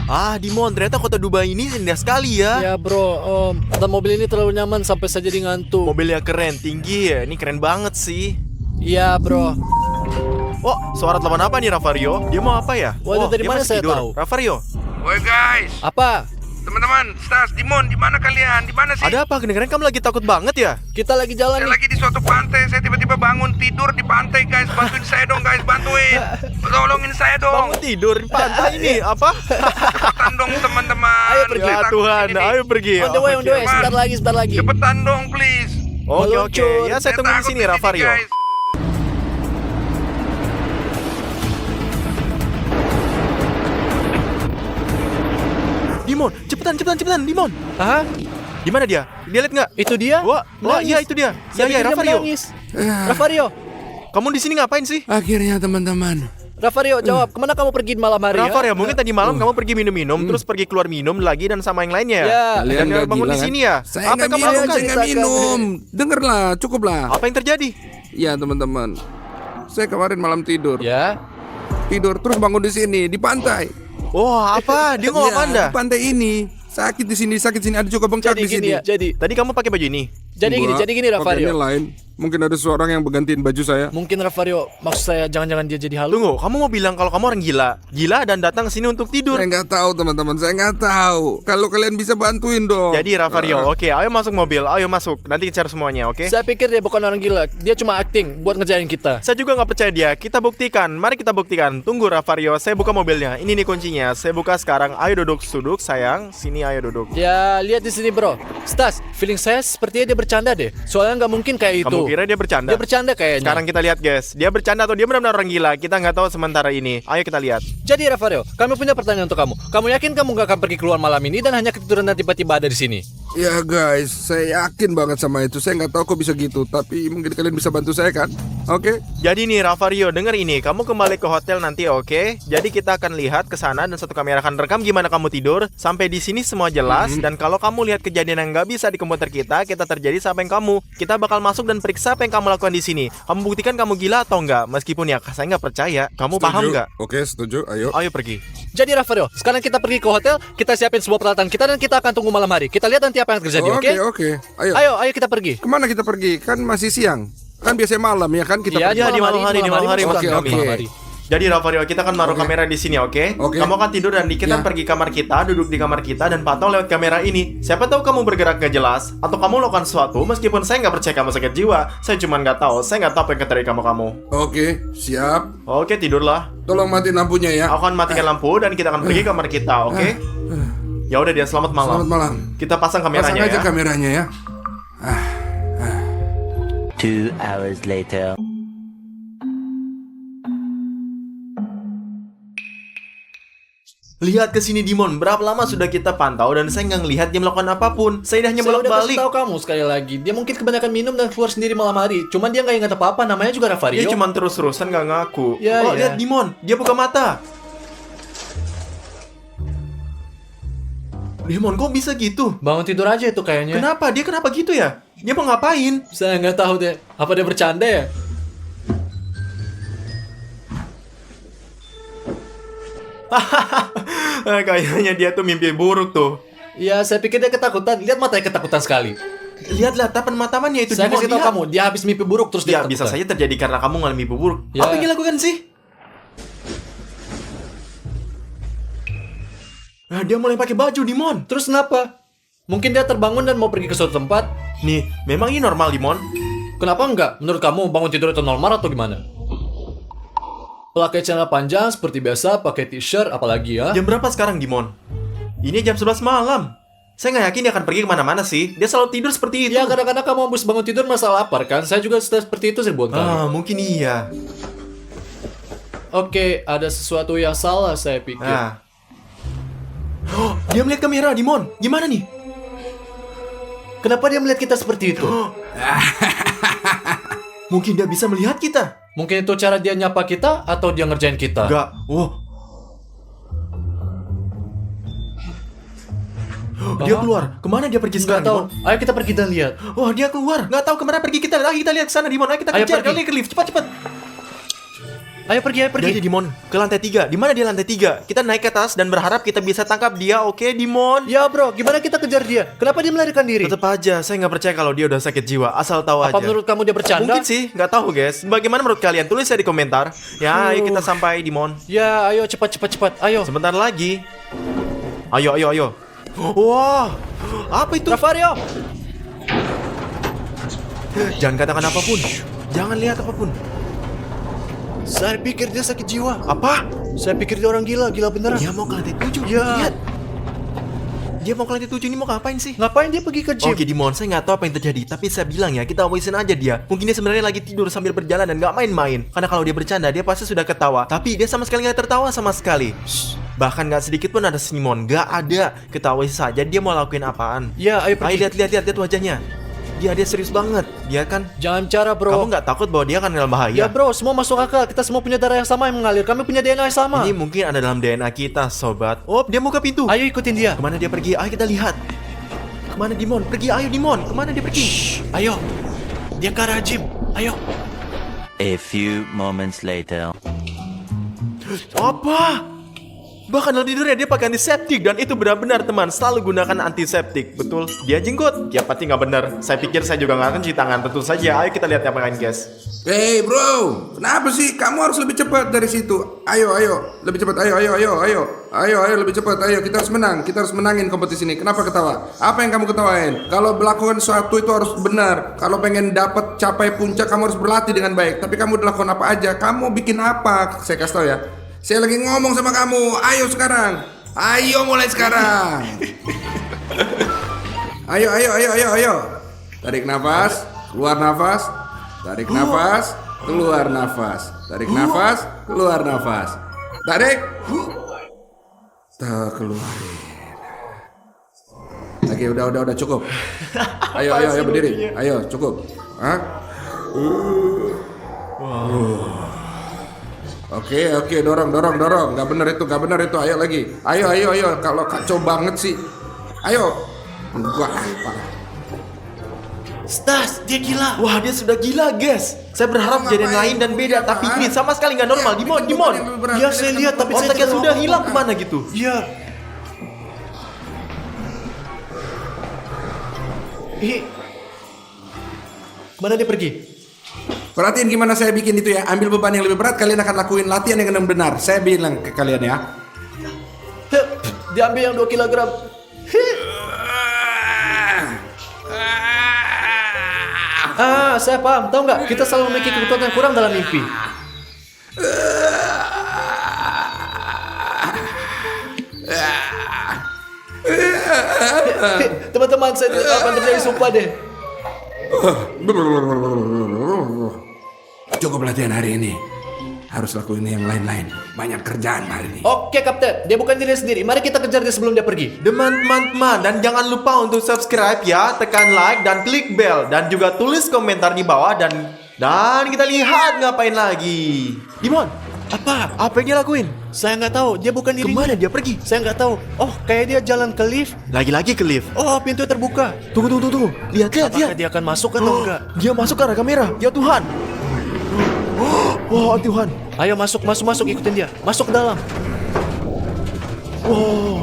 Dimon, ternyata kota Dubai ini indah sekali ya. Ya bro, dan mobil ini terlalu nyaman sampai saya jadi ngantuk. Mobilnya keren, tinggi ya. Ini keren banget sih. Iya bro. Oh, suara telepon apa nih Ravario? Dia mau apa ya? Waduh, dari dia mana masih saya tidur. tahu? Ravario, Woi guys, Apa? teman-teman, Stas, Dimon, di mana kalian? Di mana sih? ada apa? Kedengeran kamu lagi takut banget ya? Kita lagi jalan Saya nih. lagi di suatu pantai, saya tiba-tiba bangun tidur di pantai guys. Bantuin saya dong guys, bantuin. Tolongin saya dong. Bangun tidur di pantai ini apa? Cepetan dong teman-teman. Ayo pergi. Saya Ya takut Tuhan, ini nih. ayo pergi. On the way, on the way. Oke. Sebentar lagi. Cepetan dong please. Oke, Meluncur. ya saya tunggu di takut sini Ravario. guys. Dimon, cepetan, Dimon. Hah? Di mana dia? Dia lihat nggak? Itu dia? Wah, Menangis. iya itu dia. Saya pikir dia Ravario. menangis. Ravario, Kamu di sini ngapain sih? Akhirnya teman-teman. Ravario, jawab. Kemana kamu pergi malam hari? Ravario, mungkin tadi malam kamu pergi minum-minum, terus pergi keluar minum lagi dan sama yang lainnya. Ya. Kalian Dan nggak bangun gila di kan? sini ya. Saya Apa nggak yang kamu minum, lakukan? saya nggak minum. Dengarlah, cukuplah. Apa yang terjadi? Ya teman-teman, saya kemarin malam tidur, Ya. tidur terus bangun di sini di pantai. Wah, apa? Dia ngomong apa Anda? Di pantai ini sakit di sini, ada juga bengkak Jadi di sini. gini ya. Jadi Tadi kamu pakai baju ini? Enggak, jadi gini pakaiannya Ravario. lain. Mungkin ada seorang yang bergantiin baju saya. Mungkin Ravario, maksud saya jangan-jangan dia jadi halu. Tunggu, kamu mau bilang kalau kamu orang gila? Gila dan datang ke sini untuk tidur. Saya nggak tahu teman-teman, saya nggak tahu. Kalau kalian bisa bantuin dong. Jadi Ravario, oke, ayo masuk mobil, ayo masuk. Nanti cari semuanya, oke? Saya pikir dia bukan orang gila. Dia cuma acting buat ngerjain kita. Saya juga nggak percaya dia. Kita buktikan. Mari kita buktikan. Tunggu Ravario, saya buka mobilnya. Ini nih kuncinya. Saya buka sekarang. Ayo duduk, sayang. Sini ayo duduk. Ya, lihat di sini bro. Stas, feeling saya sepertinya dia bercanda deh. Soalnya nggak mungkin kayak itu. Kamu kira dia bercanda? Dia bercanda kayaknya. Sekarang kita lihat guys, dia bercanda atau dia benar-benar orang gila? Kita nggak tahu sementara ini. Ayo kita lihat. Jadi Ravario, kami punya pertanyaan untuk kamu. Kamu yakin kamu nggak akan pergi keluar malam ini dan hanya ketiduran dan tiba-tiba ada di sini? Ya guys, saya yakin banget sama itu. Saya nggak tahu kok bisa gitu, tapi mungkin kalian bisa bantu saya kan? Oke? Jadi nih Ravario, denger ini. Kamu kembali ke hotel nanti, oke? Jadi kita akan lihat ke sana dan satu kamera akan rekam gimana kamu tidur. Sampai di sini semua jelas. Dan kalau kamu lihat kejadian yang nggak bisa di komputer kita terjadi sama yang kamu. Kita bakal masuk dan periksa apa yang kamu lakukan di sini. Kamu buktikan kamu gila atau enggak. Meskipun ya saya nggak percaya. Kamu paham nggak? Oke, setuju. Ayo. Ayo pergi. Jadi Ravario, sekarang kita pergi ke hotel, kita siapin semua peralatan kita dan kita akan tunggu malam hari. Kita lihat nanti apa yang terjadi, oke? Oke. Ayo. Ayo kita pergi. Kemana kita pergi? Kan masih siang. Kan biasanya malam ya kan kita Iya, pergi. Iya, di malam hari maksud Oke, kami, oke. malam hari. Jadi Ravario, kita akan naruh Oke. kamera di sini, oke? Oke. Kamu akan tidur dan kita Ya. pergi kamar kita, duduk di kamar kita dan pantau lewat kamera ini. Siapa tahu kamu bergerak gak jelas atau kamu lakukan sesuatu meskipun saya nggak percaya kamu sakit jiwa. Saya cuma nggak tahu, saya nggak tahu apa yang terjadi kamu. Oke, siap. Oke, tidurlah. Tolong matiin lampunya ya. Aku akan matikan lampu dan kita akan pergi ke kamar kita, oke? Ya udah dia, selamat malam. Selamat malam. Kita pasang Pasang kameranya aja ya. kameranya ya. 2 hours later. Lihat ke sini Dimon, berapa lama sudah kita pantau dan saya nggak ngelihat dia melakukan apapun. Saya hanya Saya udah kasih bolak-balik. tahu kamu sekali lagi. Dia mungkin kebanyakan minum dan keluar sendiri malam hari. Cuman dia nggak ingat apa-apa. Namanya juga Ravario. Dia cuma terus-terusan nggak ngaku. Ya, Oh, ya. lihat Dimon, dia buka mata. Dimon, kok bisa gitu? Bangun tidur aja itu kayaknya. Kenapa? Dia kenapa gitu ya? Dia mau ngapain? Saya nggak tahu deh. Apa dia bercanda ya? Kayaknya dia tuh mimpi buruk tuh. Ya, saya pikir dia ketakutan. Lihat matanya ketakutan sekali. Lihatlah tapan matamannya itu. Saya Dimon, kasih tahu lihat. kamu, dia habis mimpi buruk terus dia Ya bisa ketakutan. saja terjadi karena kamu ngalami mimpi buruk. Ya. Apa yang dilakukan sih? Nah, dia mulai pakai baju Dimon. Terus kenapa? Mungkin dia terbangun dan mau pergi ke suatu tempat. Nih, memang ini normal Dimon? Kenapa enggak? Menurut kamu bangun tidur itu normal atau gimana? Pakai celana panjang seperti biasa, pakai t-shirt, apalagi ya? Jam berapa sekarang Dimon? Ini jam 11 malam. Saya nggak yakin dia akan pergi kemana-mana sih. Dia selalu tidur seperti itu. Ya kadang-kadang kamu habis bangun tidur merasa lapar kan? Saya juga seperti itu ribuan kali. Mungkin iya. Oke, ada sesuatu yang salah saya pikir. Nah. Oh, dia melihat kamera Dimon. Gimana nih? Kenapa dia melihat kita seperti itu? Mungkin dia bisa melihat kita. Mungkin itu cara dia nyapa kita atau dia ngerjain kita? Enggak. Wow. Dia keluar. Kemana dia pergi Nggak sekarang? tahu. Dimon? Ayo kita pergi dan lihat. Wah, dia keluar. Nggak tahu kemana pergi kita. Ayo kita lihat ke sana Dimon. Ayo kita Ayo kejar. pergi. Kali ke lift. Cepat. Ayo pergi, ayo pergi. Jadi Dimon, ke lantai 3. Di mana dia lantai 3? Kita naik ke atas dan berharap kita bisa tangkap dia, oke Dimon? Ya bro, gimana kita kejar dia? Kenapa dia melarikan diri? Tetap aja, saya nggak percaya kalau dia udah sakit jiwa. Asal tahu Apa aja. menurut kamu dia bercanda? Mungkin sih, nggak tahu guys. Bagaimana menurut kalian? Tulis ya di komentar. Ya, ayo kita sampai Dimon. Ya, ayo cepat. Ayo. Sebentar lagi. Ayo. Wah, apa itu? Rafario. Jangan katakan apapun. Jangan lihat apapun. Saya pikir dia sakit jiwa. Apa? Saya pikir dia orang gila beneran. Dia mau ke lantai 7. Ya. Lihat. Dia mau ke lantai 7 ini mau ngapain sih? Ngapain dia pergi ke gym? Oke Dimon, saya nggak tahu apa yang terjadi. Tapi saya bilang ya, kita awasin aja dia. Mungkin dia sebenarnya lagi tidur sambil berjalan dan nggak main-main. Karena kalau dia bercanda, dia pasti sudah ketawa. Tapi dia sama sekali nggak tertawa sama sekali. Bahkan nggak sedikit pun ada senyuman. Nggak ada. Kita awasin saja dia mau lakuin apaan. Ya, ayo pergi. Ayo lihat wajahnya. Dia serius banget. Dia kan. Jangan cara bro. Kamu nggak takut bahwa dia akan dalam bahaya? Ya bro, semua masuk akal. Kita semua punya darah yang sama yang mengalir. Kami punya DNA yang sama. Ini mungkin ada dalam DNA kita, sobat. Oh, dia buka pintu. Ayo ikutin dia. Kemana dia pergi? Ayo kita lihat. Kemana Dimon? Pergi, ayo Dimon. Kemana dia pergi? Ayo. Dia ke arah gym. Ayo. A few moments later. Apa? Bahkan dalam tidurnya dia pakai antiseptik. Dan itu benar-benar teman, selalu gunakan antiseptik. Betul, dia jenggot. Ya pasti nggak benar. Saya pikir saya juga nggak akan cuci tangan. Tentu saja, ayo kita lihat apa lain guys. Hey bro, kenapa sih? Kamu harus lebih cepat dari situ. Ayo, lebih cepat. Ayo, lebih cepat. Ayo, kita harus menang. Kita harus menangin kompetisi ini. Kenapa ketawa? Apa yang kamu ketawain? Kalau melakukan sesuatu itu harus benar. Kalau pengen dapat capai puncak, kamu harus berlatih dengan baik. Tapi kamu udah lakukan apa aja? Kamu bikin apa? Saya kasih tahu ya. Saya lagi ngomong sama kamu. Ayo sekarang. Ayo mulai sekarang. Ayo. Tarik nafas, keluar nafas. Tarik nafas, keluar nafas. Tarik nafas, keluar nafas. Tarik. Keluarin. Oke, udah cukup. Ayo berdiri. Ayo, cukup. Hah? Oke, dorong. Gak bener itu. Ayo lagi. Ayo. Kalau kacau banget sih. Ayo. Gua apa? Stas, dia gila. Wah, dia sudah gila guys. Saya berharap kejadian lain dan beda. Tapi ini sama sekali nggak normal. Dimon. Ya saya lihat, tapi saya Otaknya tidak sudah mau. hilang kemana gitu. Iya. Kemana dia pergi? Perhatiin gimana saya bikin itu ya. Ambil beban yang lebih berat, kalian akan lakuin latihan yang benar. Saya bilang ke kalian ya. Dia ambil yang 2 kilogram. Saya paham. Tahu nggak? Kita selalu memiliki kebutuhan yang kurang dalam mimpi. Teman-teman, saya tidak tahu apa yang terjadi, sumpah deh. Cukup latihan hari ini. Harus lakuin yang lain-lain. Banyak kerjaan hari ini. Oke, Kapten. Dia bukan diri sendiri. Mari kita kejar dia sebelum dia pergi. Teman-teman, dan jangan lupa untuk subscribe ya, tekan like dan klik bell dan juga tulis komentar di bawah dan kita lihat ngapain lagi. Dimon, apa yang dia lakuin? Saya nggak tahu. Dia bukan diri. Kemana dia pergi? Saya nggak tahu. Oh, kayak dia jalan ke lift. Lagi-lagi ke lift. Oh, pintu terbuka. Tunggu. Lihat. Apakah dia akan masuk atau enggak? Dia masuk ke arah kamera. Ya Tuhan. Wah, Tuhan. Ayo masuk, ikutin dia. Masuk ke dalam. Wow,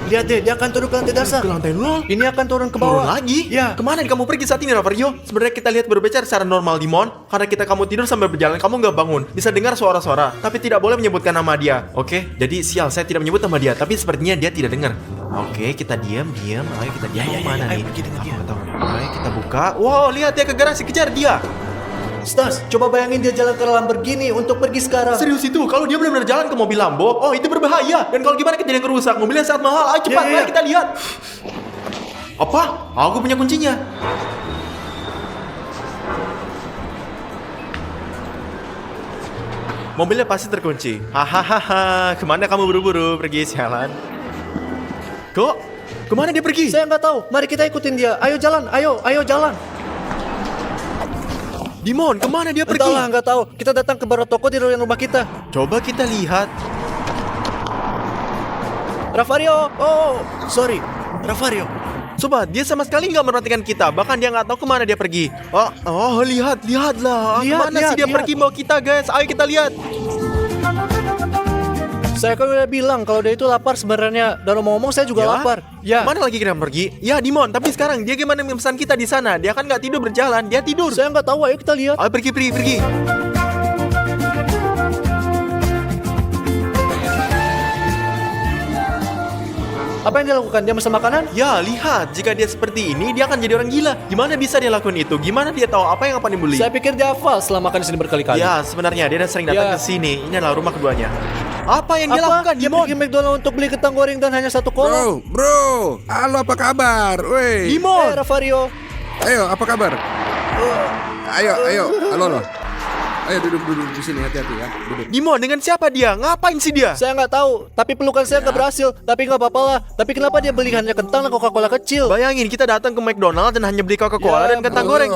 Lihat deh, dia akan turun ke lantai dasar. ke lantai 0. Ini akan turun ke Turun bawah. lagi? Ya. Kemana kamu pergi saat ini, Rafario? Sebenarnya kita lihat berbicara secara normal, Dimon. Karena kamu tidur sambil berjalan, kamu nggak bangun. Bisa dengar suara-suara, tapi tidak boleh menyebutkan nama dia. Oke? Jadi sial, saya tidak menyebut nama dia, tapi sepertinya dia tidak dengar. Oke, kita diam. Ayo kita diam. Mana nih? ayo pergi dengan dia. Aku nggak tahu. Ayo kita buka. Wow, lihat dia ke garasi, kejar dia. Stas, coba bayangin dia jalan ke Lamborghini untuk pergi sekarang. Serius itu, kalau dia benar-benar jalan ke mobil Lambo, oh itu berbahaya. Dan kalau gimana kejadian kerusak, mobilnya sangat mahal. Ayo cepat, Ya. ayo kita lihat. Apa? Aku punya kuncinya. Mobilnya pasti terkunci. Hahaha, kemana kamu buru-buru pergi sialan? Kok? Kemana dia pergi? Saya nggak tahu. Mari kita ikutin dia. Ayo jalan, ayo jalan. Dimon, kemana dia pergi? Entahlah, nggak tahu. Kita datang ke barat toko di rumah kita. Coba kita lihat. Rafario, oh, sorry, Rafario. Sobat, dia sama sekali nggak memperhatikan kita. Bahkan dia nggak tahu kemana dia pergi. Lihatlah. Lihat, Kemana sih dia lihat. pergi bawa kita, guys? Ayo kita lihat. Saya kan udah bilang kalau dia itu lapar sebenarnya. Dan ngomong-ngomong saya juga lapar. Ya. Mana lagi kita pergi? Ya, Dimon. Tapi sekarang dia gimana memesan kita di sana? Dia kan nggak tidur berjalan. Dia tidur. Saya nggak tahu. Ayo kita lihat. Ayo pergi. Apa yang dia lakukan? Dia pesan makanan? Ya, lihat. Jika dia seperti ini, dia akan jadi orang gila. Gimana bisa dia lakukan itu? Gimana dia tahu apa yang akan dibeli? Saya pikir dia hafal setelah makan di sini berkali-kali. Ya, sebenarnya dia sering datang Ya. ke sini. Ini adalah rumah keduanya. Apa yang dia Apa? lakukan, Dia Dimon? pergi McDonald untuk beli kentang goreng dan hanya satu kolong. Bro, halo apa kabar? Woi, Dimon! Rafario. ayo apa kabar? Ayo, halo. Ayo duduk di sini, hati-hati ya, duduk. Dimon, dengan siapa dia? Ngapain sih dia? Saya nggak tahu, tapi pelukan saya nggak berhasil. Tapi nggak apa-apa lah. Tapi kenapa dia beli hanya kentang dan Coca-Cola kecil? Bayangin, kita datang ke McDonald dan hanya beli Coca-Cola Ya, dan kentang goreng.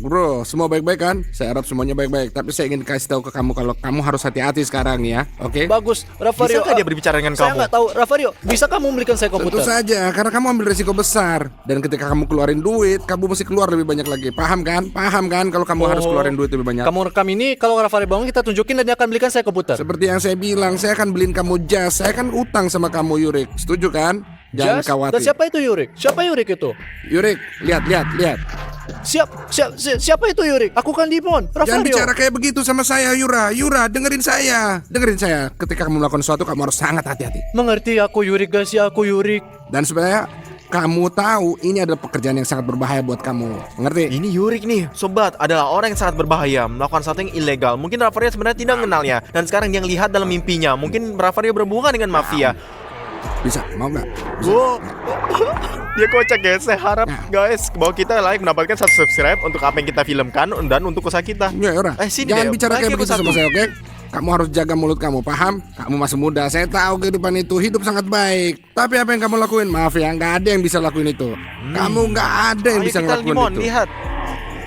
Bro, semua baik-baik kan? Saya harap semuanya baik-baik. Tapi saya ingin kasih tahu ke kamu kalau kamu harus hati-hati sekarang ya, oke? Bagus, Rafario. Bisakah dia berbicara dengan Saya kamu? nggak tahu, Rafario. Bisa kamu belikan saya Tentu komputer? saja, karena kamu ambil resiko besar. Dan ketika kamu keluarin duit, kamu mesti keluar lebih banyak lagi. Paham kan? Kalau kamu harus keluarin duit lebih banyak. Kamu rekam ini, kalau Rafario bangun kita tunjukin dan dia akan belikan saya komputer. Seperti yang saya bilang, saya akan beliin kamu jas. Saya akan utang sama kamu, Yurik. Setuju kan? Jangan Jas? khawatir. Dan siapa itu Yurik? Siapa Yurik itu? Yurik, lihat. Siapa itu Yurik? Aku kan Dimon. Jangan Rafario. bicara kayak begitu sama saya, Yura. Dengerin saya. Ketika kamu melakukan sesuatu, kamu harus sangat hati-hati. Mengerti aku Yurik, guys ya, aku Yurik. Dan supaya kamu tahu, ini adalah pekerjaan yang sangat berbahaya buat kamu. Mengerti? Ini Yurik nih, sobat, adalah orang yang sangat berbahaya, melakukan sesuatu yang ilegal. Mungkin Rafario sebenarnya tidak mengenalnya, dan sekarang dia lihat dalam mimpinya. Mungkin Rafario berhubungan dengan mafia. Bisa, mau nggak? Wow, dia kocak guys. Saya harap guys bahwa kita mendapatkan 1 subscribe untuk apa yang kita filmkan dan untuk usaha kita. Ya, Yura. Sini Jangan deh, bicara bagi kayak aku begitu sama satu. saya, oke? Kamu harus jaga mulut kamu, paham? Kamu masih muda, saya tahu kehidupan itu hidup sangat baik. Tapi apa yang kamu lakuin? Maaf ya, nggak ada yang bisa lakuin itu. Kamu nggak ada yang Ayo bisa kita, ngelakuin Dimon, itu. lihat.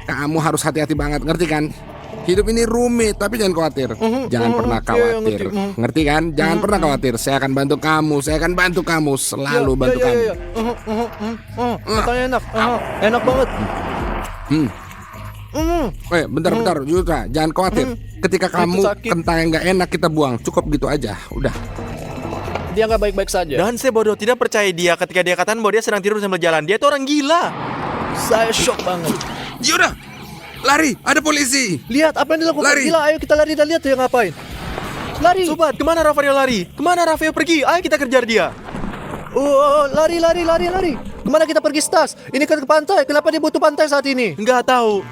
Kamu harus hati-hati banget, ngerti kan? Hidup ini rumit, tapi jangan khawatir. Jangan pernah khawatir. Ngerti kan? Jangan pernah khawatir. Saya akan bantu kamu. Selalu bantu kamu. Katanya enak. Enak banget. Bentar, Yuta, jangan khawatir. Ketika kamu sakit. kentang yang nggak enak kita buang, cukup gitu aja. Udah. Dia nggak baik-baik saja. Dan saya bodoh tidak percaya dia ketika dia katakan bahwa dia sedang tidur sambil jalan. Dia itu orang gila. Saya shock banget. Yuda, lari, ada polisi. Lihat apa yang dilakukan. Lari. Gila, ayo kita lari dan lihat dia ngapain. Lari. Sobat, kemana Rafario lari? Kemana Rafario pergi? Ayo kita kejar dia. Lari. Kemana kita pergi, Stas? Ini kan ke pantai. Kenapa dia butuh pantai saat ini? Nggak tahu.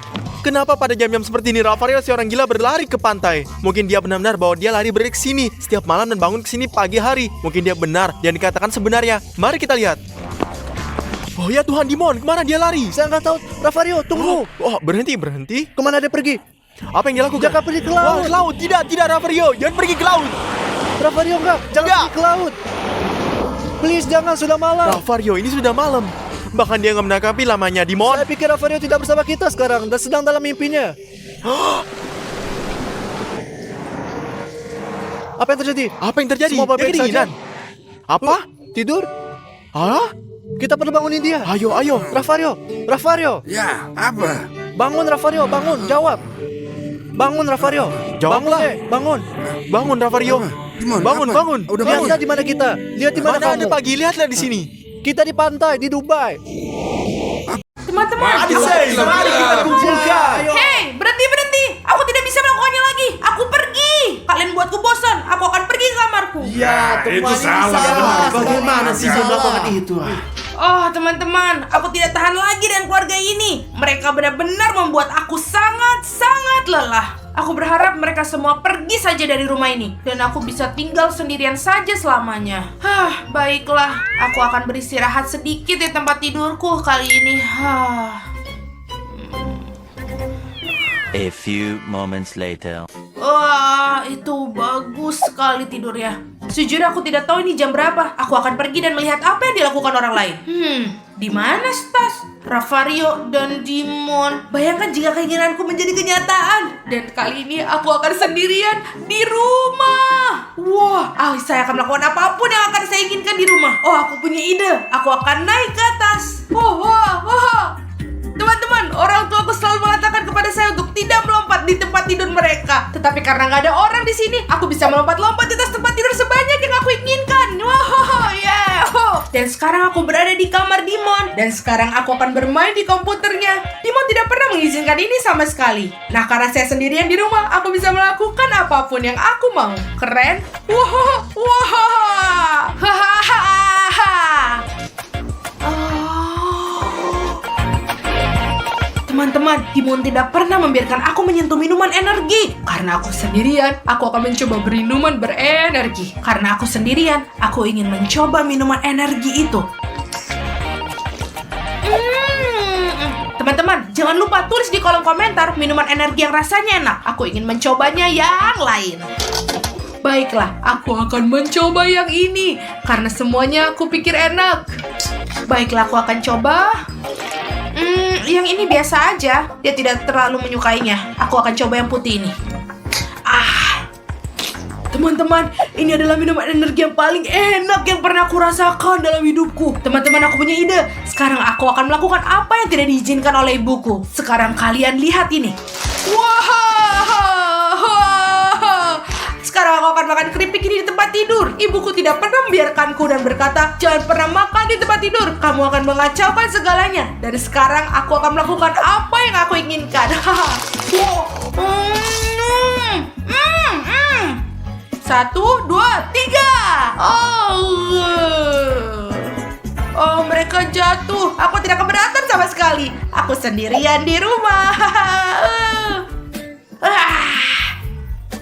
Kenapa pada jam-jam seperti ini Rafario si orang gila berlari ke pantai? Mungkin dia benar-benar bahwa dia lari ke sini setiap malam dan bangun ke sini pagi hari. Mungkin dia benar yang dikatakan sebenarnya. Mari kita lihat. Oh ya Tuhan, Dimon, kemana dia lari? Saya nggak tahu. Rafario, tunggu. Oh, berhenti. Kemana dia pergi? Apa yang dia lakukan? Jangan pergi ke laut. Wah, ke laut. Tidak Rafario, jangan pergi ke laut. Rafario jangan Enggak. pergi ke laut. Please, jangan, sudah malam. Rafario, ini sudah malam. Bahkan dia nggak menangkapi lamanya, Dimon. Saya pikir Rafario tidak bersama kita sekarang dan sedang dalam mimpinya. Apa yang terjadi? Apa yang terjadi? Semua baik-baik Kedinginan. saja. Apa? Tidur? Hah? Kita perlu bangunin dia. Ayo. Rafario. Ya, apa? Bangun, Rafario. Bangun, jawab. Bangun, Rafario. Jawablah. Bangun. Bangun, Rafario. Dimon, Bangun, apa? bangun. Udah Lihat bangun. di mana kita. Lihat di mana Mana ada kamu. pagi? Lihatlah di sini. Kita di pantai di Dubai. Teman-teman, Mari kita kumpulkan. hei, berhenti. Aku tidak bisa melakukannya lagi. Aku pergi. Kalian buatku bosan. Aku akan pergi ke kamarku. Ya, itu salah. Bagaimana sih dia melakukan itu? Oh, teman-teman, aku tidak tahan lagi dengan keluarga ini. Mereka benar-benar membuat aku sangat lelah. Aku berharap mereka semua pergi saja dari rumah ini dan aku bisa tinggal sendirian saja selamanya. Baiklah, aku akan beristirahat sedikit di tempat tidurku kali ini. A few moments later. Wah, itu bagus sekali tidurnya. Sejujurnya aku tidak tahu ini jam berapa. Aku akan pergi dan melihat apa yang dilakukan orang lain. Di mana Stas, Rafario, dan Dimon? Bayangkan jika keinginanku menjadi kenyataan. Dan kali ini aku akan sendirian di rumah. Wah, saya akan melakukan apapun yang akan saya inginkan di rumah. Oh, aku punya ide. Aku akan naik ke atas. Wah. Teman-teman, orang tuaku selalu mengatakan kepada saya untuk tidak melompat di tempat tempat tidur mereka. Tetapi karena nggak ada orang di sini, aku bisa melompat-lompat di atas tempat tidur sebanyak yang aku inginkan. Wow, yeah. Dan sekarang aku berada di kamar Dimon. Dan sekarang aku akan bermain di komputernya. Dimon tidak pernah mengizinkan ini sama sekali. Nah, karena saya sendirian di rumah, aku bisa melakukan apapun yang aku mau. Keren? Wow, wow. Teman-teman, Dimon tidak pernah membiarkan aku menyentuh minuman energi. Karena aku sendirian, aku akan mencoba minuman berenergi. Karena aku sendirian, aku ingin mencoba minuman energi itu. Teman-teman, jangan lupa tulis di kolom komentar minuman energi yang rasanya enak. Aku ingin mencobanya yang lain. Baiklah, aku akan mencoba yang ini. Karena semuanya aku pikir enak. Baiklah, aku akan coba. Yang ini biasa aja. Dia tidak terlalu menyukainya. Aku akan coba yang putih ini. Teman-teman, ini adalah minuman energi yang paling enak yang pernah aku rasakan dalam hidupku. Teman-teman, aku punya ide. Sekarang aku akan melakukan apa yang tidak diizinkan oleh ibuku. Sekarang kalian lihat ini. Wow! Sekarang aku akan makan keripik ini di tempat tidur. Ibuku tidak pernah membiarkanku dan berkata, jangan pernah makan di tempat tidur. Kamu akan mengacaukan segalanya. Dan sekarang aku akan melakukan apa yang aku inginkan. 1, 2, 3. Oh, mereka jatuh. Aku tidak keberatan sama sekali. Aku sendirian di rumah.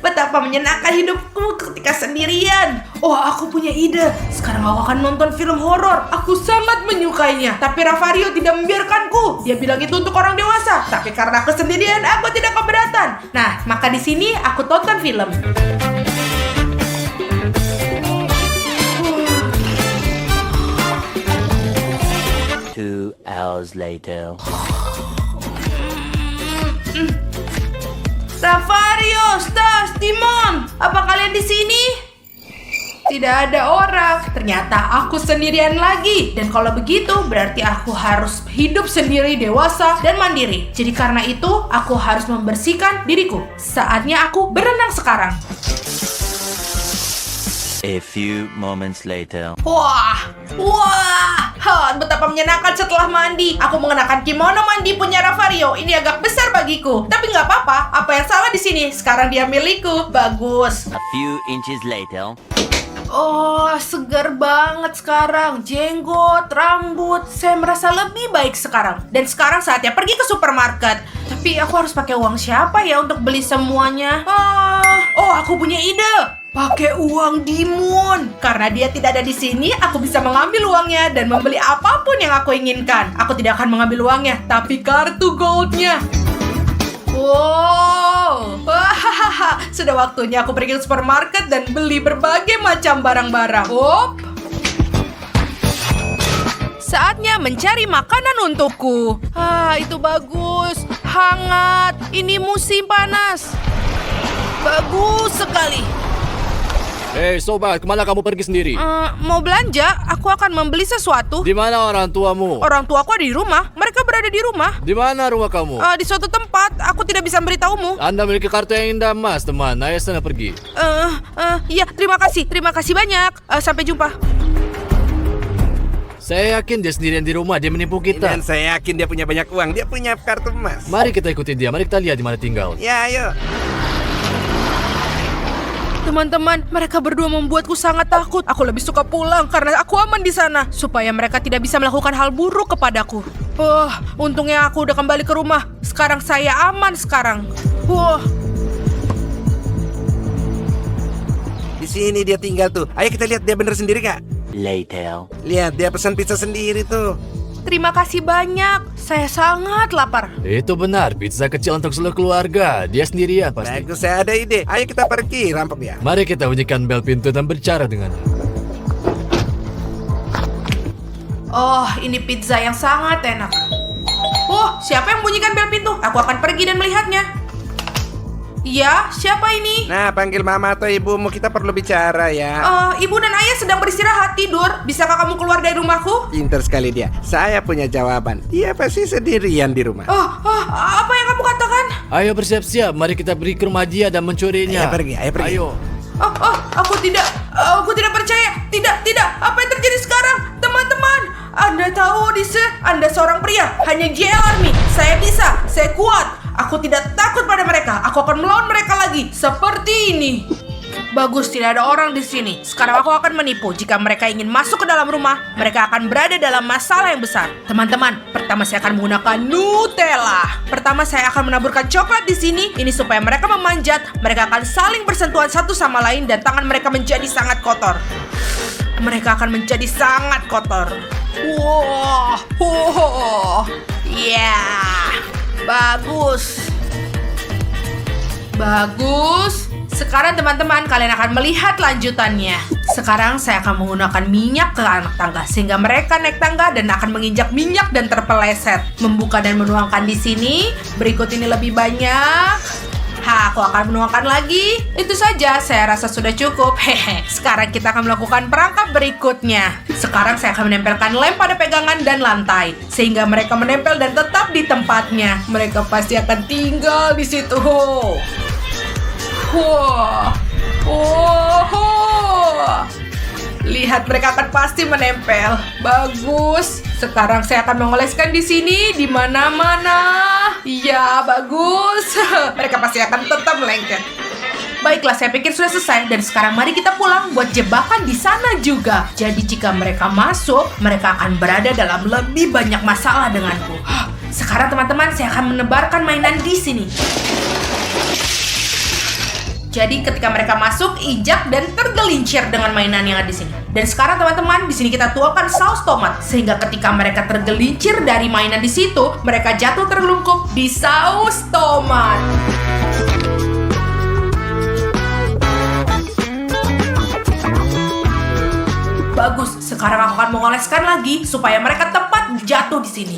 Betapa menyenangkan hidupku ketika sendirian. Oh, aku punya ide. Sekarang aku akan nonton film horor. Aku sangat menyukainya. Tapi Raffario tidak membiarkanku. Dia bilang itu untuk orang dewasa. Tapi karena aku sendirian, aku tidak keberatan. Nah, maka di sini aku tonton film. 2 hours later. Raffario, Stas, Dimon, apa kalian di sini? Tidak ada orang. Ternyata aku sendirian lagi. Dan kalau begitu, berarti aku harus hidup sendiri, dewasa, dan mandiri. Jadi karena itu, aku harus membersihkan diriku. Saatnya aku berenang sekarang. A few moments later. Wah, betapa menyenangkan setelah mandi. Aku mengenakan kimono mandi punya Raffario. Ini agak besar bagiku. Tapi nggak apa-apa. Apa yang salah di sini? Sekarang dia milikku. Bagus. A few inches later. Oh, segar banget sekarang. Jenggot, rambut. Saya merasa lebih baik sekarang. Dan sekarang saatnya pergi ke supermarket. Tapi aku harus pakai uang siapa ya untuk beli semuanya? Oh, aku punya ide. Pakai uang Dimon. Karena dia tidak ada di sini, aku bisa mengambil uangnya dan membeli apapun yang aku inginkan. Aku tidak akan mengambil uangnya, tapi kartu goldnya. Wow, sudah waktunya aku pergi ke supermarket dan beli berbagai macam barang-barang. Saatnya mencari makanan untukku. Itu bagus, hangat. Ini musim panas. Bagus sekali. Hei sobat, kemana kamu pergi sendiri? Mau belanja, aku akan membeli sesuatu. Di mana orang tuamu? Orang tuaku ada di rumah, mereka berada di rumah. Di mana rumah kamu? Di suatu tempat, aku tidak bisa memberitahumu. Anda memiliki kartu yang indah, Mas, teman. Ayo sana pergi. Iya, terima kasih banyak. Sampai jumpa. Saya yakin dia sendirian di rumah, dia menipu kita. Dan saya yakin dia punya banyak uang. Dia punya kartu emas. Mari kita ikuti dia, mari kita lihat di mana tinggal. Ya, ayo. Teman-teman, mereka berdua membuatku sangat takut. Aku lebih suka pulang karena aku aman di sana, supaya mereka tidak bisa melakukan hal buruk kepadaku. Untungnya aku udah kembali ke rumah. Sekarang saya aman sekarang. Di sini dia tinggal tuh. Ayo kita lihat dia bener sendiri gak? Later. Lihat dia pesan pizza sendiri tuh. Terima kasih banyak. Saya sangat lapar. Itu benar, pizza kecil untuk seluruh keluarga. Dia sendirian pasti. Bagus, saya ada ide. Ayo kita pergi, rampok ya. Mari kita bunyikan bel pintu dan berbicara dengannya. Oh, ini pizza yang sangat enak. Siapa yang bunyikan bel pintu? Aku akan pergi dan melihatnya. Iya, siapa ini? Nah, panggil mama atau ibumu, kita perlu bicara ya. Ibu dan ayah sedang beristirahat tidur. Bisakah kamu keluar dari rumahku? Pinter sekali dia. Saya punya jawaban. Dia pasti sendirian di rumah. Apa yang kamu katakan? Ayo bersiap-siap, mari kita pergi ke rumah dia dan mencurinya. Ayo pergi. Ayo. Aku tidak percaya. Tidak. Apa yang terjadi sekarang? Teman-teman, Anda tahu Odyssey, Anda seorang pria. Hanya Army. Saya bisa, saya kuat. Aku tidak takut pada mereka. Aku akan melawan mereka lagi. Seperti ini. Bagus, tidak ada orang di sini. Sekarang aku akan menipu. Jika mereka ingin masuk ke dalam rumah, mereka akan berada dalam masalah yang besar. Teman-teman, pertama saya akan menggunakan Nutella. Pertama saya akan menaburkan coklat di sini. Ini supaya mereka memanjat. Mereka akan saling bersentuhan satu sama lain dan tangan mereka menjadi sangat kotor. Mereka akan menjadi sangat kotor. Ya, bagus. Sekarang teman-teman, kalian akan melihat lanjutannya. Sekarang saya akan menggunakan minyak ke anak tangga sehingga mereka naik tangga dan akan menginjak minyak dan terpeleset. Membuka dan menuangkan di sini. Berikut ini lebih banyak. Aku akan menuangkan lagi. Itu saja, saya rasa sudah cukup. Hehe. Sekarang kita akan melakukan perangkap berikutnya. Sekarang saya akan menempelkan lem pada pegangan dan lantai sehingga mereka menempel dan tetap di tempatnya. Mereka pasti akan tinggal di situ. Lihat, mereka akan pasti menempel. Bagus. Sekarang saya akan mengoleskan di sini, di mana-mana. Ya, bagus. Mereka pasti akan tetap melengket. Baiklah, saya pikir sudah selesai. Dan sekarang mari kita pulang buat jebakan di sana juga. Jadi jika mereka masuk, mereka akan berada dalam lebih banyak masalah denganku. Sekarang teman-teman, saya akan menebarkan mainan di sini. Jadi ketika mereka masuk, injak dan tergelincir dengan mainan yang ada di sini. Dan sekarang teman-teman, di sini kita tuangkan saus tomat sehingga ketika mereka tergelincir dari mainan di situ, mereka jatuh terlungkup di saus tomat. Bagus. Sekarang aku akan mengoleskan lagi supaya mereka tepat jatuh di sini.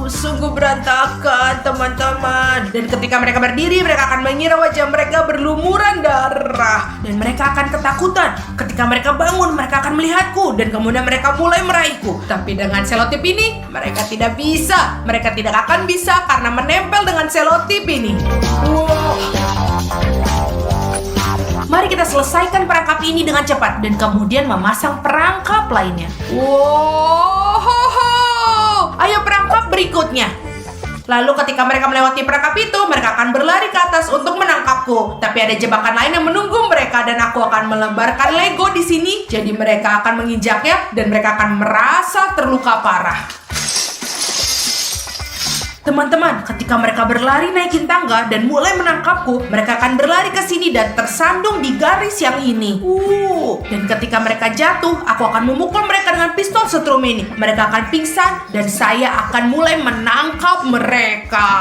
Sungguh berantakan teman-teman. Dan ketika mereka berdiri, mereka akan mengira wajah mereka berlumuran darah. Dan mereka akan ketakutan. Ketika mereka bangun, mereka akan melihatku. Dan kemudian mereka mulai meraihku. Tapi dengan selotip ini, mereka tidak bisa. Mereka tidak akan bisa karena menempel dengan selotip ini. Mari kita selesaikan perangkap ini dengan cepat. Dan kemudian memasang perangkap lainnya. Ayo perangkap berikutnya. Lalu ketika mereka melewati perangkap itu, mereka akan berlari ke atas untuk menangkapku. Tapi ada jebakan lain yang menunggu mereka dan aku akan melebarkan Lego di sini. Jadi mereka akan menginjaknya dan mereka akan merasa terluka parah. Teman-teman, ketika mereka berlari naikin tangga dan mulai menangkapku, mereka akan berlari ke sini dan tersandung di garis yang ini. Dan ketika mereka jatuh, aku akan memukul mereka dengan pistol setrum ini. Mereka akan pingsan dan saya akan mulai menangkap mereka.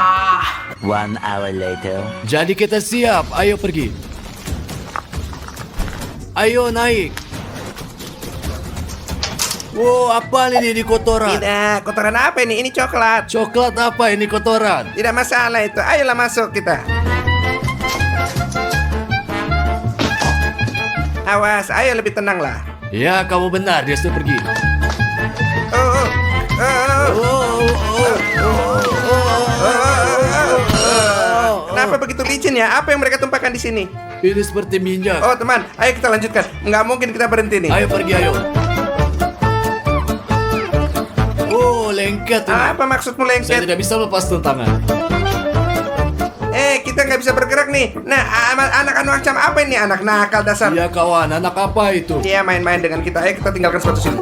1 hour later. Jadi kita siap, ayo pergi. Ayo naik. Wow, apa ini di kotoran? Tidak, kotoran apa ini? Ini coklat. Coklat apa ini kotoran? Tidak masalah itu. Ayolah masuk kita. Awas, ayo lebih tenanglah. Ya, kamu benar, dia sudah pergi. Kenapa begitu licin ya? Apa yang mereka tumpahkan di sini? Ini seperti minyak. Oh teman, ayo kita lanjutkan. Nggak mungkin kita berhenti nih. Ayo pergi, ayo. Lengket ini. Apa maksudmu Saya lengket? tidak bisa lepas tangan. Kita nggak bisa bergerak nih. Nah, anak-anak macam apa ini? Anak nakal dasar. Ya kawan, anak apa itu? Dia main-main dengan kita. Ayo kita tinggalkan sepatu sini.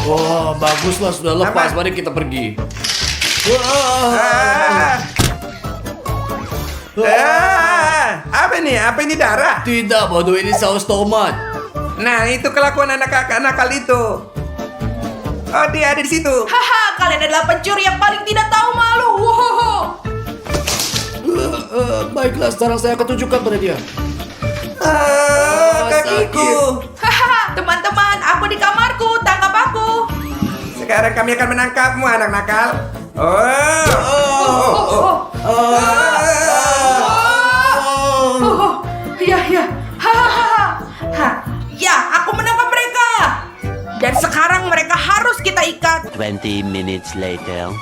Oh, baguslah sudah lepas. Apa? Mari kita pergi. Apa ini? Apa ini darah? Tidak, bodoh, ini saus tomat. Nah, itu kelakuan anak nakal itu. Oh, dia ada di situ. Haha, kalian adalah pencuri yang paling tidak tahu malu. Baiklah, sekarang saya akan tunjukkan pada dia. Kakiku. Haha, teman-teman, aku di kamarku, tangkap aku. Sekarang kami akan menangkapmu, anak nakal. Ya. Ya, aku menangkap mereka. Dan Sekarang mereka harus kita ikat. 20 minutes later.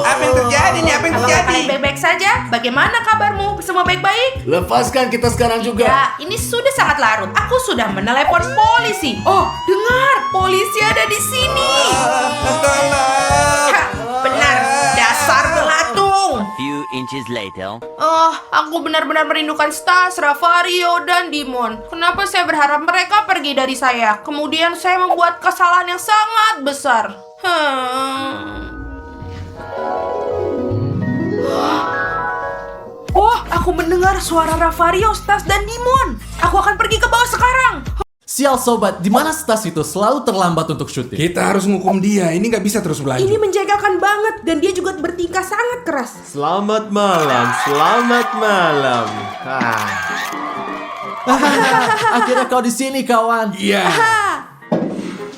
Apa yang terjadi nih? Apa yang Apakah terjadi? kalian baik-baik saja? Bagaimana kabarmu? Semua baik-baik? Lepaskan kita sekarang juga. Ya, ini sudah sangat larut. Aku sudah menelepon polisi. Oh, dengar, polisi ada di sini. Tolong. Hah, benar, dasar belatung. Few inches later. Oh, aku benar-benar merindukan Stas, Ravario, dan Dimon. Kenapa saya berharap mereka pergi dari saya? Kemudian saya membuat kesalahan yang sangat besar. Oh, aku mendengar suara Ravario, Stas, dan Dimon. Aku akan pergi ke bawah sekarang. Sial sobat, di mana Stas itu selalu terlambat untuk syuting? Kita harus menghukum dia. Ini nggak bisa terus berlanjut. Ini menjagakan banget, dan dia juga bertingkah sangat keras. Selamat malam, selamat malam. Akhirnya kau di sini, kawan. Iya.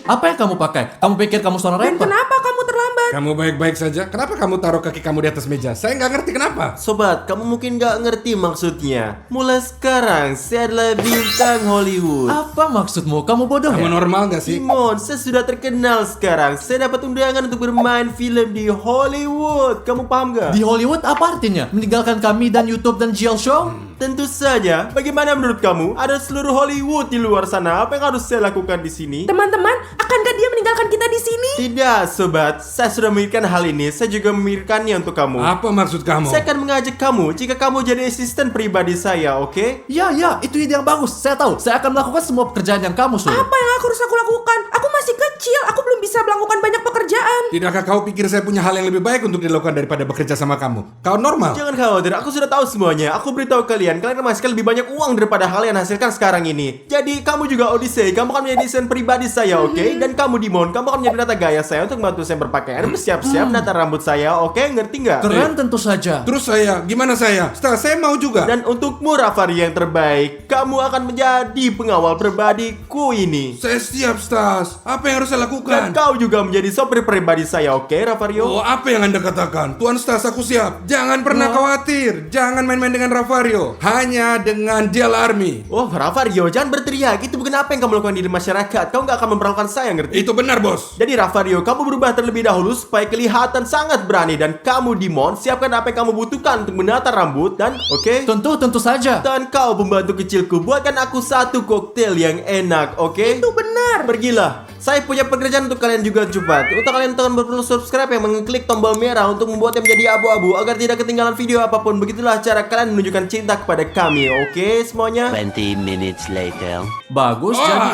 Apa yang kamu pakai? Kamu pikir kamu seorang Dan rapper? kenapa kamu terlambat? Kamu baik-baik saja. Kenapa kamu taruh kaki kamu di atas meja? Saya nggak ngerti kenapa. Sobat, kamu mungkin gak ngerti maksudnya. Mulai sekarang, saya adalah bintang Hollywood. Apa maksudmu? Kamu bodoh Kamu ya? normal nggak sih? Simon, saya sudah terkenal sekarang. Saya dapat undangan untuk bermain film di Hollywood. Kamu paham gak? Di Hollywood apa artinya? Meninggalkan kami dan YouTube dan GL Show? Tentu saja. Bagaimana menurut kamu? Ada seluruh Hollywood di luar sana. Apa yang harus saya lakukan di sini? Teman-teman, akankah dia meninggalkan kita di sini? Tidak, sobat. Saya sudah memikirkan hal ini. Saya juga memikirkannya untuk kamu. Apa maksud kamu? Saya akan mengajak kamu jika kamu jadi asisten pribadi saya, oke? Ya, itu ide yang bagus. Saya tahu. Saya akan melakukan semua pekerjaan yang kamu suruh. Apa yang harus aku lakukan? Aku masih kecil, aku belum bisa melakukan banyak pekerjaan. Tidakkah kau pikir saya punya hal yang lebih baik untuk dilakukan daripada bekerja sama kamu? Kau normal. Jangan khawatir, aku sudah tahu semuanya. Aku beritahu kalian menghasilkan lebih banyak uang daripada hal yang hasilkan sekarang ini. Jadi kamu juga Odyssey, kamu akan menjadi desain pribadi saya, oke? Dan kamu Dimon, kamu akan menjadi penata gaya saya untuk membantu saya berpakaian, bersiap-siap, menata rambut saya, oke? Ngerti nggak? Keren tentu saja. Terus saya, gimana saya? Setelah saya mau juga. Dan untukmu Rafari yang terbaik, kamu akan menjadi pengawal pribadiku ini. Saya siap, Stas. Apa yang harus saya Dan lakukan? kau juga menjadi sopir pribadi saya, oke Ravario? Oh, apa yang Anda katakan? Tuan Stas, aku siap. Jangan pernah khawatir. Jangan main-main dengan Ravario. Hanya dengan Dial Army. Oh, Ravario, jangan berteriak. Itu bukan apa yang kamu lakukan di masyarakat. Kau nggak akan memperlakukan saya, ngerti? Itu benar, bos. Jadi Ravario, kamu berubah terlebih dahulu supaya kelihatan sangat berani. Dan kamu Dimon, siapkan apa yang kamu butuhkan untuk menata rambut. Dan, oke? Tentu saja. Dan kau pembantu kecilku, buatkan aku satu koktail yang enak, oke? Itu benar. Pergilah. Saya punya pekerjaan untuk kalian juga cepat. Untuk kalian tekan perlu subscribe yang mengklik tombol merah untuk membuatnya menjadi abu-abu agar tidak ketinggalan video apapun. Begitulah cara kalian menunjukkan cinta kepada kami, oke semuanya? 20 minutes later. Bagus, Oh. jadi...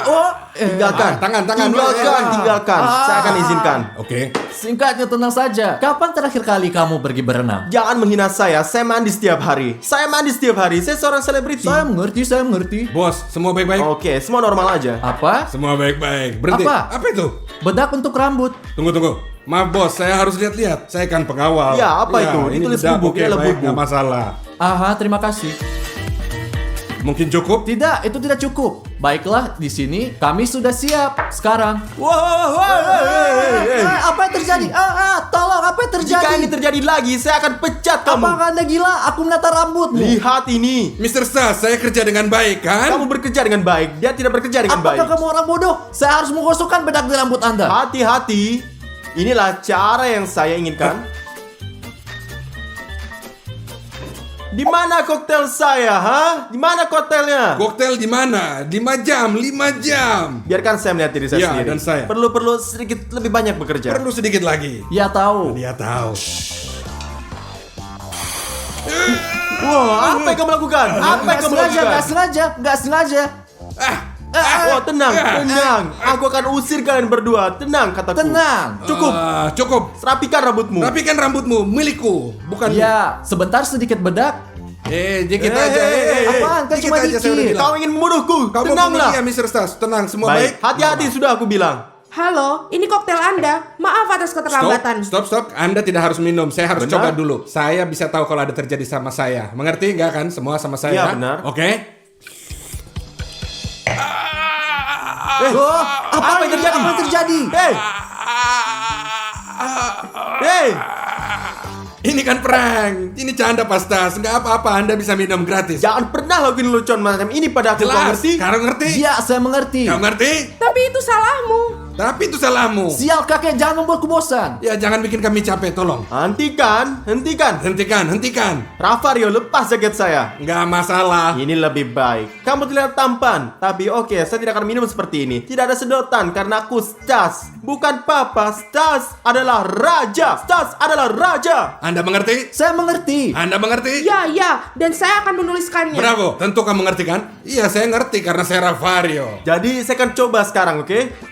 Tinggalkan. Tangan. Tinggalkan. Saya akan izinkan. Oke. Singkatnya tenang saja. Kapan terakhir kali kamu pergi berenang? Jangan menghina saya mandi setiap hari. Saya seorang selebriti. Saya mengerti. Bos, semua baik-baik? Oke, semua normal aja. Apa? Semua baik-baik. Berhenti. Apa? itu? Bedak untuk rambut. Tunggu. Maaf, bos. Saya harus lihat-lihat. Saya kan pengawal. Ya, apa itu? Ini Ditulis bedak. bubuk, Oke, ini adalah baik. bubuk. Nggak masalah. Aha, terima kasih. Mungkin cukup? Tidak, itu tidak cukup. Baiklah, di sini kami sudah siap. Sekarang. Apa yang terjadi? Tolong, apa yang terjadi? Jika ini terjadi lagi, saya akan pecat kamu. Apakah Anda gila? Aku menata rambutmu. Lihat ini. Mr. Stas, saya kerja dengan baik, kan? Kamu bekerja dengan baik, dia tidak bekerja dengan Apakah baik. kamu orang bodoh? Saya harus menggosokkan bedak di rambut Anda. Hati-hati. Inilah cara yang saya inginkan. Di mana koktail saya, Di mana koktailnya? Koktail di mana? 5 jam. Biarkan saya melihat diri saya Ya, sendiri. dan saya. Perlu sedikit lebih banyak bekerja. Perlu sedikit lagi. Ya tahu. Dia tahu. Wah, apa yang kamu lakukan? Nggak sengaja. Oh, tenang. Aku akan usir kalian berdua. Tenang, kataku. Tenang. Cukup. Rapikan rambutmu. Rapikan rambutmu, milikku, bukan. Ya, sebentar sedikit bedak. Dikit aja. Apaan? Kan Dikit cuma aja, saya udah dikit. bilang. Kau ingin membunuhku. Kamu Tenanglah. ya, Mr. Stas. Tenang, semua baik. Hati-hati sudah aku bilang. Halo, ini koktail Anda. Maaf atas keterlambatan. Stop. Anda tidak harus minum. Saya harus Benar? coba dulu. Saya bisa tahu kalau ada terjadi sama saya. Mengerti nggak kan? Semua sama saya. Iya, kan? benar. Oke. Apa yang terjadi? Ini kan prank. Ini canda Pastas. Nggak apa-apa, Anda bisa minum gratis. Jangan pernah lakuin lelucon macam ini pada aku, kau Jelas. ngerti? Sekarang ngerti? Iya, saya mengerti. Kamu ngerti? Tapi itu salahmu. Tapi itu salahmu. Sial kakek, jangan membuatku bosan. Ya jangan bikin kami capek, tolong. Hentikan. Hentikan. Ravario, lepas jaket saya. Nggak masalah. Ini lebih baik. Kamu terlihat tampan. Tapi oke, saya tidak akan minum seperti ini. Tidak ada sedotan karena aku Stas. Bukan Papa. Stas adalah raja. Stas adalah raja. Anda mengerti? Saya mengerti. Anda mengerti? Ya, dan saya akan menuliskannya. Bravo, tentu kamu ngerti kan? Iya, saya ngerti karena saya Ravario. Jadi saya akan coba sekarang, oke?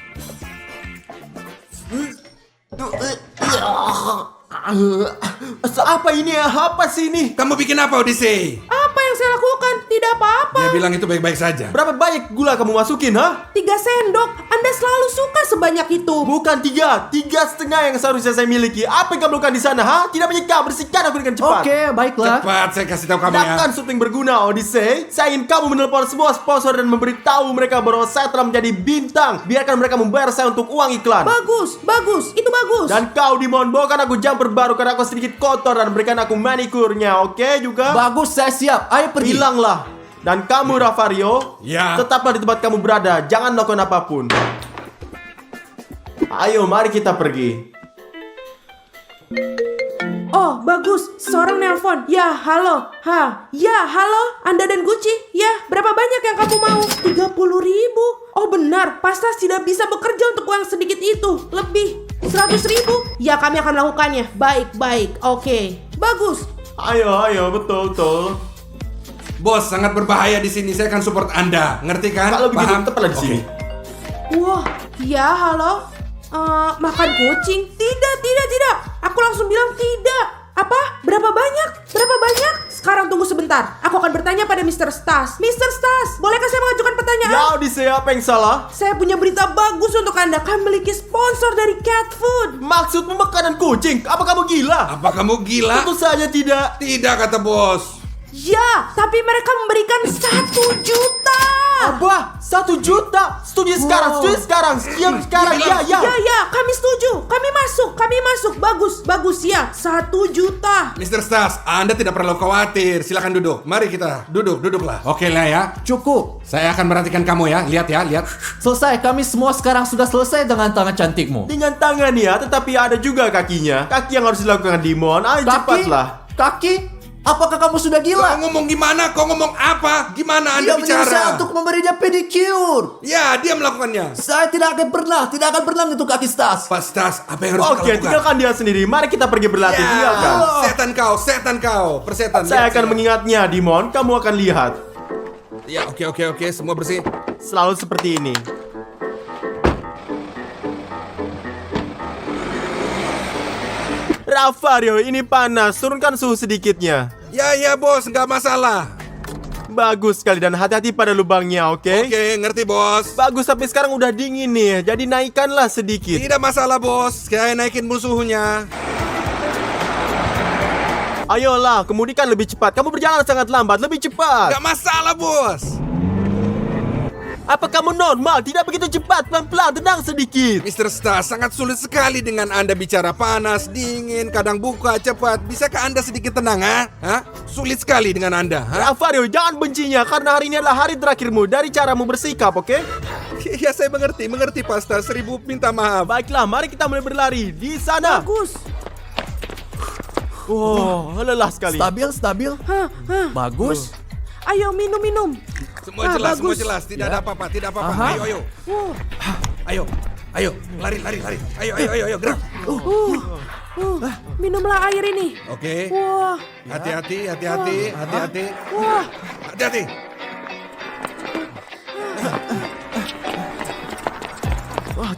Apa ini ya? Apa sih ini? Kamu bikin apa, Odyssey? Apa yang saya lakukan? Tidak apa-apa. Dia bilang itu baik-baik saja. Berapa banyak gula kamu masukin, ha? 3 sendok. Anda selalu suka sebanyak itu. Bukan 3, 3,5 yang seharusnya saya miliki. Apa yang kamu lakukan di sana, ha? Tidak menyeka, bersihkan aku dengan cepat. Oke, baiklah. Cepat, saya kasih tahu kamu ya. Tidakkan syuting berguna, Odyssey. Saya ingin kamu menelpon semua sponsor dan memberitahu mereka bahwa saya telah menjadi bintang. Biarkan mereka membayar saya untuk uang iklan. Bagus. Itu bagus. Dan kau, Dimon, bawakan aku jumper baru karena aku sedikit kotor dan berikan aku manikurnya, oke juga? Bagus, saya siap. Ayo pergi. Bilanglah. Dan kamu, Ravario, Ya. tetaplah di tempat kamu berada. Jangan lakukan apapun. Ayo, mari kita pergi. Oh, bagus. Seorang nelpon. Ya, halo. Ya, halo. Anda dan Gucci. Ya, berapa banyak yang kamu mau? 30.000. Oh, benar. Pastas tidak bisa bekerja untuk uang sedikit itu. Lebih. 100.000. Ya, kami akan melakukannya. Baik. Oke. Bagus. Ayo, betul. Bos, sangat berbahaya di sini. Saya akan support Anda. Ngerti kan? Kalau begitu, Paham? tetaplah di Oke. sini. Wah, ya, halo. Makan kucing? Tidak. Aku langsung bilang tidak. Apa? Berapa banyak? Sekarang tunggu sebentar. Aku akan bertanya pada Mr. Stas. Mr. Stas, bolehkah saya mengajukan pertanyaan? Ya, Odyssey, apa yang salah? Saya punya berita bagus untuk Anda. Kami memiliki sponsor dari cat food. Maksudmu makanan kucing? Apa kamu gila? Apa kamu gila? Tentu saja tidak. Tidak, kata bos. Ya, tapi mereka memberikan 1 juta. Apa? 1 juta? Setuju sekarang. Siap sekarang. Ya. Ya, kami setuju. Kami masuk. Bagus ya. 1 juta. Mr. Stas, Anda tidak perlu khawatir. Silakan duduk. Mari kita duduklah. Oke lah ya. Cukup. Saya akan perhatikan kamu ya. Lihat. Selesai, kami semua sekarang sudah selesai dengan tangan cantikmu. Dengan tangan ya, tetapi ada juga kakinya. Kaki yang harus dilakukan Dimon. Ayo cepatlah. Kaki? Apakah kamu sudah gila? Kau ngomong gimana? Kau ngomong apa? Gimana Anda Dia menyuruh saya bicara? untuk memberinya pedicure. Ya, dia melakukannya. Saya tidak akan pernah menyentuh kaki Stas. Pak Stas, apa yang harus Oke, kau lakukan? tinggalkan dia sendiri. Mari kita pergi berlatih. Ya, Tinggalkan. setan kau. Persetan. Saya Lihat, akan lihat. mengingatnya, Dimon. Kamu akan lihat. Ya, oke. Semua bersih. Selalu seperti ini. Ravario, ini panas. Turunkan suhu sedikitnya. Ya, bos. Nggak masalah. Bagus sekali dan hati-hati pada lubangnya, oke? Oke, ngerti, bos. Bagus, tapi sekarang udah dingin nih. Jadi naikkanlah sedikit. Tidak masalah, bos. Saya naikin suhunya. Ayolah, kemudikan lebih cepat. Kamu berjalan sangat lambat, lebih cepat. Nggak masalah, bos. Apa kamu normal? Tidak begitu cepat, pelan-pelan, tenang sedikit. Mr. Stas, sangat sulit sekali dengan Anda bicara panas, dingin, kadang buka, cepat. Bisakah Anda sedikit tenang, ha? Sulit sekali dengan Anda, ha? Ravario, jangan bencinya karena hari ini adalah hari terakhirmu dari caramu bersikap, oke? Ya, saya mengerti, Pak Stas. 1000 minta maaf. Baiklah, mari kita mulai berlari. Di sana. Bagus. Wow, lelah sekali. Stabil. Bagus. Ayo minum. Semua jelas. Tidak ada apa-apa. Aha. Ayo. Ayo, lari. Ayo, gerak. Minumlah air ini. Oke. Wah. Hati-hati. Wah. Hati-hati. Wah,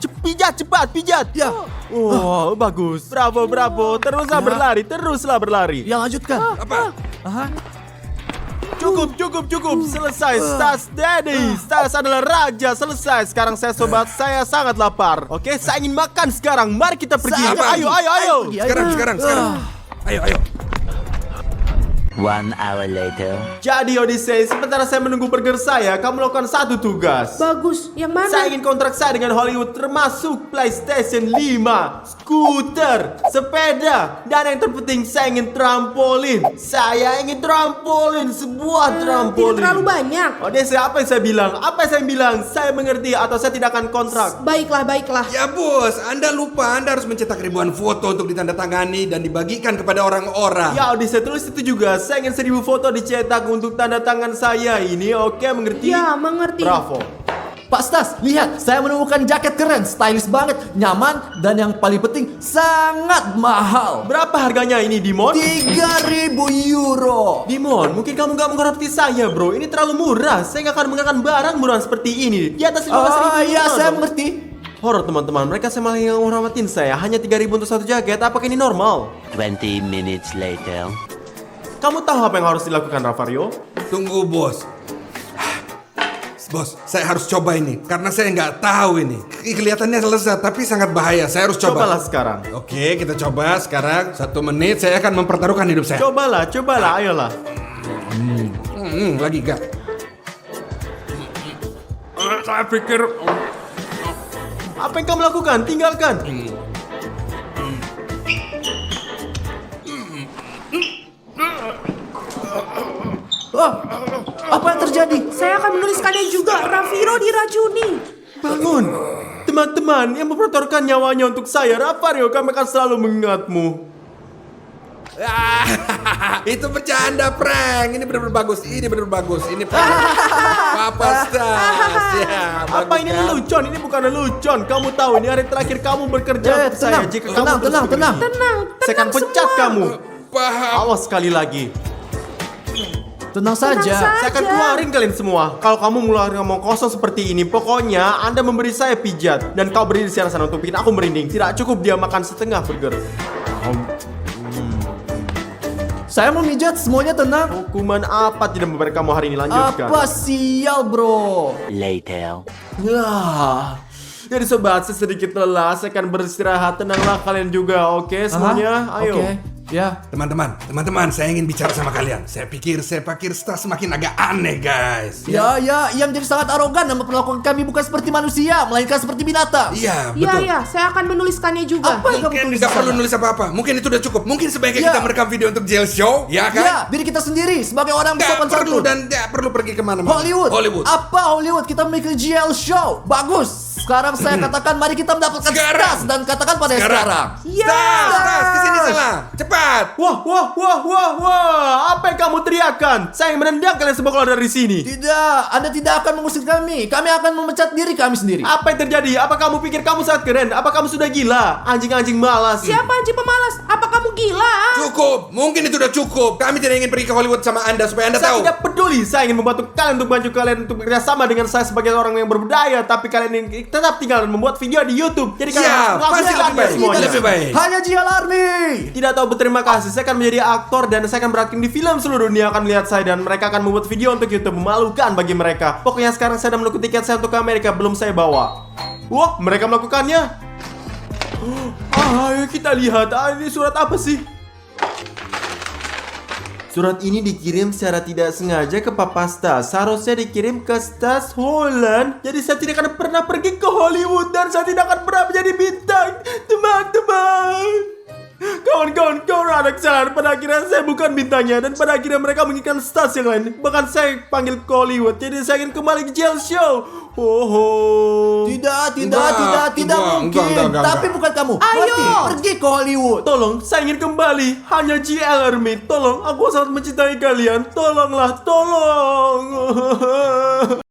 cepat, pijat. Ya. Wow, bagus. Bravo. Teruslah berlari. Ya, lanjutkan. Apa? Cukup. Selesai. Stas Daddy. Stas adalah raja. Selesai. Sekarang saya sobat, saya sangat lapar. Oke, saya ingin makan sekarang. Mari kita pergi. Saya Ayo. pergi. Sekarang. Ayo. 1 hour later. Jadi Odyssey, sementara saya menunggu burger saya, kamu lakukan satu tugas. Bagus, yang mana? Saya ingin kontrak saya dengan Hollywood termasuk PlayStation 5, skuter, sepeda, dan yang terpenting saya ingin trampolin. Saya ingin trampolin, sebuah trampolin. Tidak terlalu banyak. Odyssey, apa yang saya bilang? Apa yang saya bilang? Saya mengerti atau saya tidak akan kontrak. Baiklah, baiklah. Ya bos, Anda lupa Anda harus mencetak ribuan foto untuk ditandatangani dan dibagikan kepada orang-orang. Ya Odyssey, tulis itu juga. Saya ingin 1000 foto dicetak untuk tanda tangan saya ini. Oke, mengerti? Ya, mengerti. Bravo. Pak Stas, lihat, saya menemukan jaket keren, stylish banget, nyaman, dan yang paling penting, sangat mahal. Berapa harganya ini, Dimon? 3.000 euro. Dimon, mungkin kamu gak mengerti saya, bro. Ini terlalu murah. Saya gak akan menggunakan barang murah seperti ini. Di atas 15.000 Oh iya, euro saya dong. mengerti. Horor teman-teman, mereka malah yang ngerawatin saya. Hanya 3.000 untuk satu jaket. Apakah ini normal? 20 minutes later. Kamu tahu apa yang harus dilakukan, Ravario? Tunggu bos. Bos, saya harus coba ini karena saya nggak tahu ini. Kelihatannya lezat tapi sangat bahaya. Saya harus coba. Cobalah sekarang. Oke, kita coba sekarang. 1 menit saya akan mempertaruhkan hidup saya. Cobalah, ayolah. Lagi gak? Saya pikir Apa yang kamu lakukan? Tinggalkan. Oh, apa yang terjadi? Saya akan menuliskannya juga. Rafiro diracuni. Bangun. Teman-teman yang mempertaruhkan nyawanya untuk saya, Ravario, kami akan selalu mengingatmu. itu bercanda prank. Ini benar-benar bagus. Ini benar-benar bagus. Ini Papa Stas. Ya, Apa bagus ini kan? lelucon? Ini bukan lelucon. Kamu tahu ini hari terakhir kamu bekerja untuk saya. tenang, Jika tenang, kamu terus tenang, begitu, tenang. Tenang, saya akan pecat semua. kamu. Paham. Awas sekali lagi. Tenang saja. Saya akan keluarin kalian semua. Kalau kamu mengeluarkan ngomong kosong seperti ini, pokoknya Anda memberi saya pijat dan kau berdiri di sana untuk bikin aku merinding. Tidak cukup dia makan setengah burger. Saya mau mijat, semuanya tenang. Hukuman apa tidak memberi kamu hari ini? Lanjutkan. Apa sial, bro? Later. Wah. Jadi sobat, saya sedikit lelah. Saya akan beristirahat. Tenanglah kalian juga, oke semuanya? Ayo. Oke, ya. Teman-teman, saya ingin bicara sama kalian. Saya pikir Stas semakin agak aneh, guys. Ya, ia menjadi sangat arogan dan memperlakukan kami bukan seperti manusia, melainkan seperti binatang. Iya, Ya, betul. ya, saya akan menuliskannya juga. Apa yang kamu Mungkin tulis nggak di perlu sana? nulis apa-apa. Mungkin itu udah cukup. Mungkin sebaiknya Ya. kita merekam video untuk jail show, ya kan? Ya, diri kita sendiri sebagai orang Nggak sopan perlu santun. dan nggak perlu pergi kemana-mana. Hollywood. Apa Hollywood? Kita memiliki GL show. Bagus. Sekarang saya katakan mari kita mendapatkan Sekarang. Stas dan katakan pada sekarang. Ya. Stas, kesini salah. Cepat. Wah, apa yang kamu teriakan? Saya menendang kalian semua keluar dari sini. Tidak, Anda tidak akan mengusir kami. Kami akan memecat diri kami sendiri. Apa yang terjadi? Apa kamu pikir kamu sangat keren? Apa kamu sudah gila? Anjing-anjing malas. Siapa anjing pemalas? Apa kamu gila? Cukup. Mungkin itu udah cukup. Kami tidak ingin pergi ke Hollywood sama Anda supaya Anda Saya tahu. tidak peduli. Saya ingin membantu kalian untuk maju kalian untuk bekerja sama dengan saya sebagai orang yang berbudaya. Tapi kalian yang tetap tinggal dan membuat video di YouTube. Jadi kalian Ya, harus pasti melakukan lebih baik. semuanya. Lebih baik. Hanya GL Army. Tidak tahu berterima kasih. Saya akan menjadi aktor dan saya akan berakting di film. Seluruh dunia akan melihat saya dan mereka akan membuat video untuk YouTube. Memalukan bagi mereka. Pokoknya sekarang saya sudah menunggu tiket saya untuk ke Amerika. Belum saya bawa. Wah, mereka melakukannya. Ayo kita lihat. Ini surat apa sih? Surat ini dikirim secara tidak sengaja ke Papa Stas. Seharusnya dikirim ke Stas Holland. Jadi saya tidak akan pernah pergi ke Hollywood dan saya tidak akan pernah menjadi bintang. Teman-teman, kawan-kawan ada kesalahan. Pada akhirnya saya bukan bintangnya dan pada akhirnya mereka menginginkan Stas yang lain. Bahkan saya panggil ke Hollywood. Jadi saya ingin kembali ke jail show. Tidak Enggak, mungkin. enggak. Tapi bukan kamu. Ayo. Berarti pergi ke Hollywood. Tolong, saya ingin kembali. Hanya GL Army. Tolong, aku sangat mencintai kalian. Tolonglah, tolong.